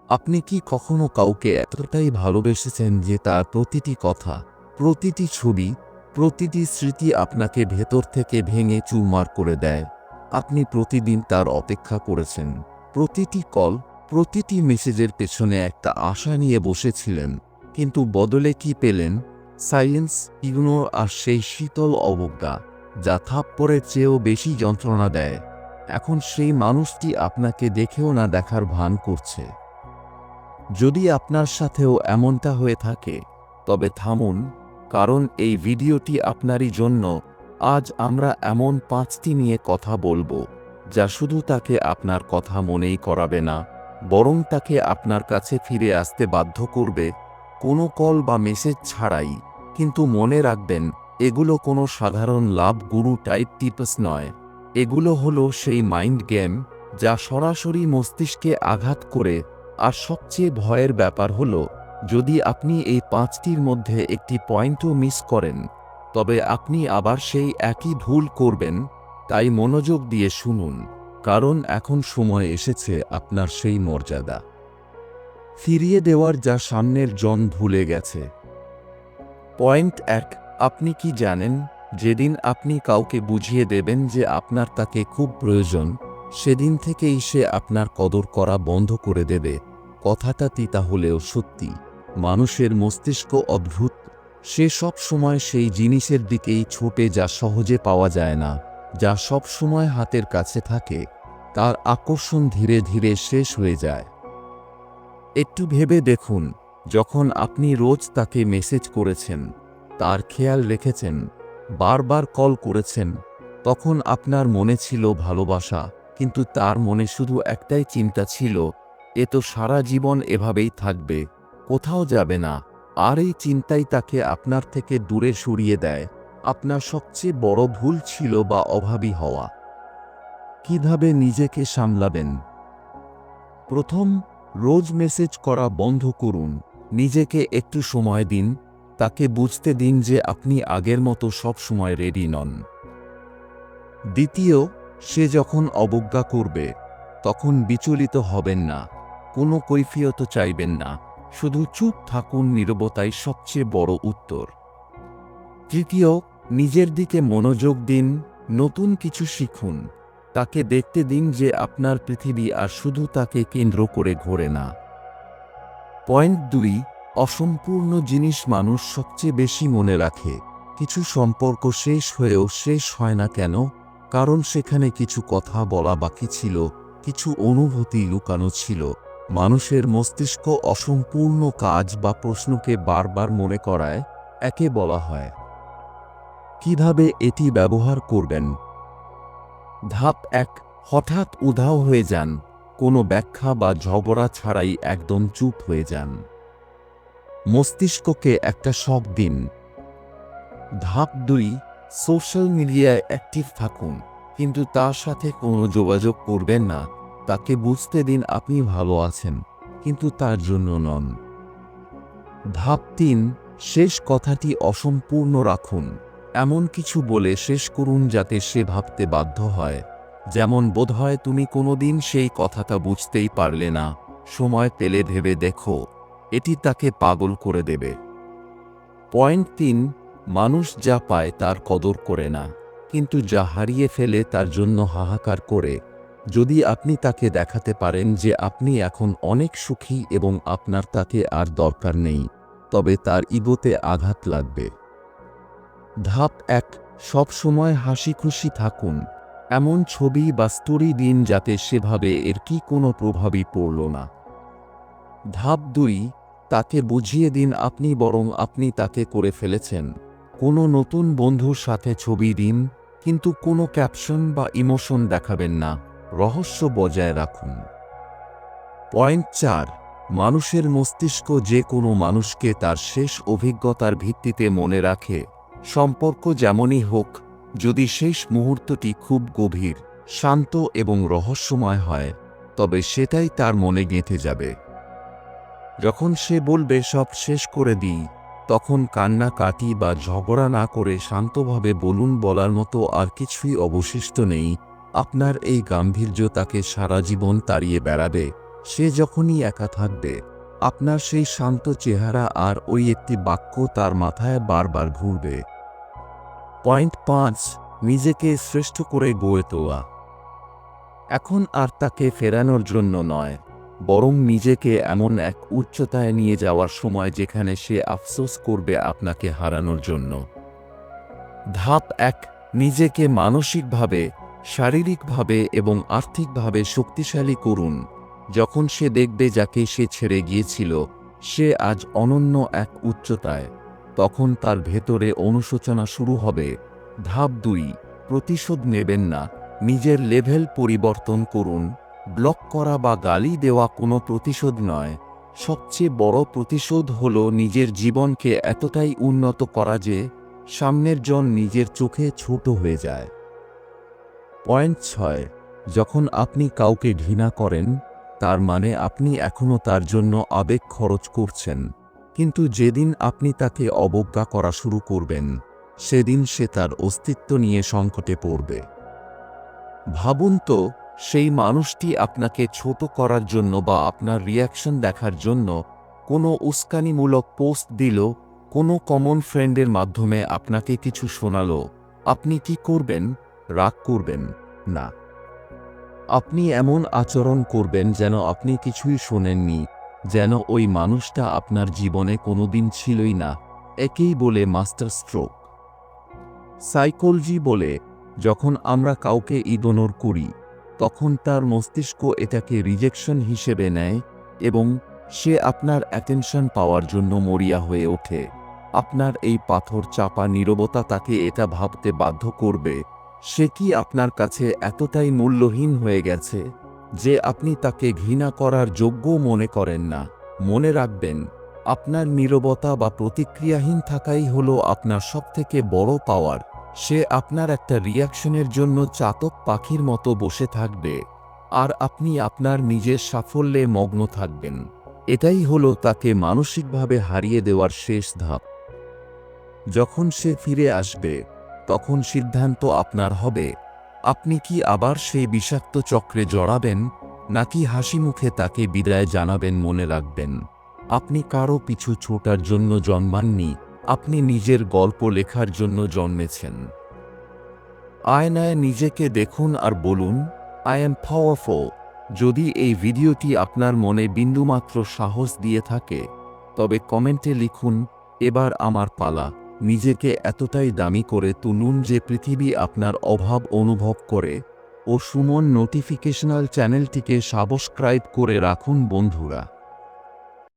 আপনি কি কখনো কাউকে এতটাই ভালোবেসেছেন যে তার প্রতিটি কথা, প্রতিটি ছবি, প্রতিটি স্মৃতি আপনাকে ভেতর থেকে ভেঙে চুরমার করে দেয়? আপনি প্রতিদিন তার অপেক্ষা করেছেন, প্রতিটি কল, প্রতিটি মেসেজের পেছনে একটা আশা নিয়ে বসেছিলেন, কিন্তু বদলে কি পেলেন? সাইলেন্স, ইগনোর আর সেই শীতল অবজ্ঞা যা থাপ্পড়ের চেয়েও বেশি যন্ত্রণা দেয়। এখন সেই মানুষটি আপনাকে দেখেও না দেখার ভান করছে। যদি আপনার সাথেও এমনটা হয়ে থাকে, তবে থামুন, কারণ এই ভিডিওটি আপনারই জন্য। আজ আমরা এমন 5টি নিয়ে কথা বলবো, যা শুধু তাকে আপনার কথা মনেই করাবে না, বরং তাকে আপনার কাছে ফিরে আসতে বাধ্য করবে, কোনো কল বা মেসেজ ছাড়াই। কিন্তু মনে রাখবেন, এগুলো কোনো সাধারণ লাভ গুরু টাইপ টিপস নয়। এগুলো হলো সেই মাইন্ড গেম যা সরাসরি মস্তিষ্কে আঘাত করে। আর সবচেয়ে ভয়ের ব্যাপার হলো, যদি আপনি এই 5টির মধ্যে একটি পয়েন্টও মিস করেন, তবে আপনি আবার সেই একই ভুল করবেন। তাই মনোযোগ দিয়ে শুনুন, কারণ এখন সময় এসেছে আপনার সেই মর্যাদা ফিরিয়ে দেওয়ার যা সামনের জন ভুলে গেছে। পয়েন্ট 1, আপনি কি জানেন, যেদিন আপনি কাউকে বুঝিয়ে দেবেন যে আপনার তাকে খুব প্রয়োজন, সেদিন থেকেই সে আপনার কদর করা বন্ধ করে দেবে। কথাটা তিতা হলেও সত্যি। মানুষের মস্তিষ্ক অদ্ভুত। সে সব সময় সেই জিনিসের দিকেই ছোটে যা সহজে পাওয়া যায় না, যা সব সময় হাতের কাছে থাকে। তার আকর্ষণ ধীরে ধীরে শেষ হয়ে যায়। একটু ভেবে দেখুন, যখন আপনি রোজ তাকে মেসেজ করেছেন, তার খেয়াল রেখেছেন, বারবার কল করেছেন, তখন আপনার মনে ছিল ভালোবাসা, কিন্তু তার মনে শুধু একটাই চিন্তা ছিল, এ তো সারা জীবন এভাবেই থাকবে, কোথাও যাবে না। আর এই চিন্তাই তাকে আপনার থেকে দূরে সরিয়ে দেয়। আপনার সবচেয়ে বড় ভুল ছিল বা অভাবী হওয়া। কিভাবে নিজেকে সামলাবেন? প্রথম, রোজ মেসেজ করা বন্ধ করুন। নিজেকে একটু সময় দিন, তাকে বুঝতে দিন যে আপনি আগের মতো সব সময় রেডি নন। দ্বিতীয়, সে যখন অবজ্ঞা করবে, তখন বিচলিত হবেন না, কোনো কৈফিয়ত চাইবেন না, শুধু চুপ থাকুন। নীরবতাই সবচেয়ে বড় উত্তর। তৃতীয়, নিজের দিকে মনোযোগ দিন, নতুন কিছু শিখুন। তাকে দেখতে দিন যে আপনার পৃথিবী আর শুধু তাকে কেন্দ্র করে ঘোরে না। পয়েন্ট 2, অসম্পূর্ণ জিনিস মানুষ সবচেয়ে বেশি মনে রাখে। কিছু সম্পর্ক শেষ হয়েও শেষ হয় না কেন? কারণ সেখানে কিছু কথা বলা বাকি ছিল, কিছু অনুভূতি লুকানো ছিল। মানুষের মস্তিষ্ক অসম্পূর্ণ কাজ বা প্রশ্নকে বারবার মনে করায়। একে বলা হয়। কিভাবে এটি ব্যবহার করবেন? ধাপ 1, হঠাৎ উধাও হয়ে যান। কোনো ব্যাখ্যা বা ঝগড়া ছাড়াই একদম চুপ হয়ে যান। মস্তিষ্ককে একটা শক দিন। ধাপ 2, সোশ্যাল মিডিয়ায় অ্যাক্টিভ থাকুন, কিন্তু তার সাথে কোনো যোগাযোগ করবেন না। তাকে বুঝতে দিন আপনি ভালো আছেন, কিন্তু তার জন্য নন। ধাপ 3, শেষ কথাটি অসম্পূর্ণ রাখুন। এমন কিছু বলে শেষ করুন যাতে সে ভাবতে বাধ্য হয়, যেমন, বোধহয় তুমি কোনোদিন সেই কথাটা বুঝতেই পারলে না, সময় পেলে ভেবে দেখো। এটি তাকে পাগল করে দেবে। পয়েন্ট 3, মানুষ যা পায় তার কদর করে না, কিন্তু যা হারিয়ে ফেলে তার জন্য হাহাকার করে। যদি আপনি তাকে দেখাতে পারেন যে আপনি এখন অনেক সুখী এবং আপনার তাকে আর দরকার নেই, তবে তার ইগোতে আঘাত লাগবে। ধাপ 1, সব সময় হাসি খুশি থাকুন। এমন ছবি বা স্টোরি দিন যাতে সেভাবে এর কি কোনো প্রভাবই পড়ল না। ধাপ 2, তাকে বুঝিয়ে দিন আপনি তাকে করে ফেলেছেন। কোনো নতুন বন্ধুর সাথে ছবি দিন, কিন্তু কোনো ক্যাপশন বা ইমোশন দেখাবেন না, রহস্য বজায় রাখুন। পয়েন্ট 4, মানুষের মস্তিষ্ক যে কোনো মানুষকে তার শেষ অভিজ্ঞতার ভিত্তিতে মনে রাখে। সম্পর্ক যেমনই হোক, যদি শেষ মুহূর্তটি খুব গভীর, শান্ত এবং রহস্যময় হয়, তবে সেটাই তার মনে গেঁথে যাবে। যখন সে বলবে সব শেষ করে দিই, তখন কান্নাকাটি বা ঝগড়া না করে শান্তভাবে বলুন, বলার মতো আর কিছুই অবশিষ্ট নেই। আপনার এই গাম্ভীর্য তাকে সারা জীবন তাড়িয়ে বেড়াবে। সে যখনই একা থাকবে, আপনার সেই শান্ত চেহারা আর ওই একটি বাক্য তার মাথায় বারবার ঘুরবে। পয়েন্ট 5, নিজেকে শ্রেষ্ঠ করে গড়ে তোলা। এখন আর তাকে ফেরানোর জন্য নয়, বরং নিজেকে এমন এক উচ্চতায় নিয়ে যাওয়ার সময় যেখানে সে আফসোস করবে আপনাকে হারানোর জন্য। ধাপ 1, নিজেকে মানসিকভাবে, শারীরিকভাবে এবং আর্থিকভাবে শক্তিশালী করুন। যখন সে দেখবে যাকে সে ছেড়ে গিয়েছিল সে আজ অনন্য এক উচ্চতায়, তখন তার ভেতরে অনুশোচনা শুরু হবে। ধাপ 2, প্রতিশোধ নেবেন না, নিজের লেভেল পরিবর্তন করুন। ব্লক করা বা গালি দেওয়া কোনো প্রতিশোধ নয়। সবচেয়ে বড় প্রতিশোধ হল নিজের জীবনকে এতটাই উন্নত করা যে সামনের জন নিজের চোখে ছোট হয়ে যায়। পয়েন্ট 6, যখন আপনি কাউকে ঘৃণা করেন তার মানে আপনি এখনও তার জন্য আবেগ খরচ করছেন, কিন্তু যেদিন আপনি তাকে অবজ্ঞা করা শুরু করবেন সেদিন সে তার অস্তিত্ব নিয়ে সংকটে পড়বে। ভাবুন তো, সেই মানুষটি আপনাকে ছোট করার জন্য বা আপনার রিয়াকশন দেখার জন্য কোনো উস্কানিমূলক পোস্ট দিল, কোনো কমন ফ্রেন্ডের মাধ্যমে আপনাকে কিছু শোনালো, আপনি কি করবেন? রাগ করবেন না। আপনি এমন আচরণ করবেন যেন আপনি কিছুই শোনেননি, যেন ওই মানুষটা আপনার জীবনে কোনোদিন ছিলই না। একেই বলে মাস্টার স্ট্রোক। সাইকোলজি বলে, যখন আমরা কাউকে ইগনোর করি তখন তার মস্তিষ্ক এটাকে রিজেকশন হিসেবে নেয় এবং সে আপনার অ্যাটেনশন পাওয়ার জন্য মরিয়া হয়ে ওঠে। আপনার এই পাথর চাপা নীরবতা তাকে এটা ভাবতে বাধ্য করবে সে কি আপনার কাছে এতটাই মূল্যহীন হয়ে গেছে যে আপনি তাকে ঘৃণা করার যোগ্য মনে করেন না। মনে রাখবেন, আপনার নীরবতা বা প্রতিক্রিয়াহীন থাকাই হলো আপনার সবথেকে বড় পাওয়ার। সে আপনার একটা রিয়াকশনের জন্য চাতক পাখির মতো বসে থাকবে আর আপনি আপনার নিজের সাফল্যে মগ্ন থাকবেন। এটাই হলো তাকে মানসিকভাবে হারিয়ে দেওয়ার শেষ ধাপ। যখন সে ফিরে আসবে তখন সিদ্ধান্ত আপনার হবে, আপনি কি আবার সেই বিষাক্ত চক্রে জড়াবেন নাকি হাসিমুখে তাকে বিদায় জানাবেন। মনে রাখবেন, আপনি কারো পিছু ছোটার জন্য জন্মাননি, আপনি নিজের গল্প লেখার জন্য জন্মেছেন। আয়নায় নিজেকে দেখুন আর বলুন, আই এম পাওয়ারফুল। যদি এই ভিডিওটি আপনার মনে বিন্দুমাত্র সাহস দিয়ে থাকে তবে কমেন্টে লিখুন, এবার আমার পালা। নিজেকে এতটাই দামি করে তুলুন যে পৃথিবী আপনার অভাব অনুভব করে। ও সুমন নোটিফিকেশনাল চ্যানেলটিকে সাবস্ক্রাইব করে রাখুন বন্ধুরা।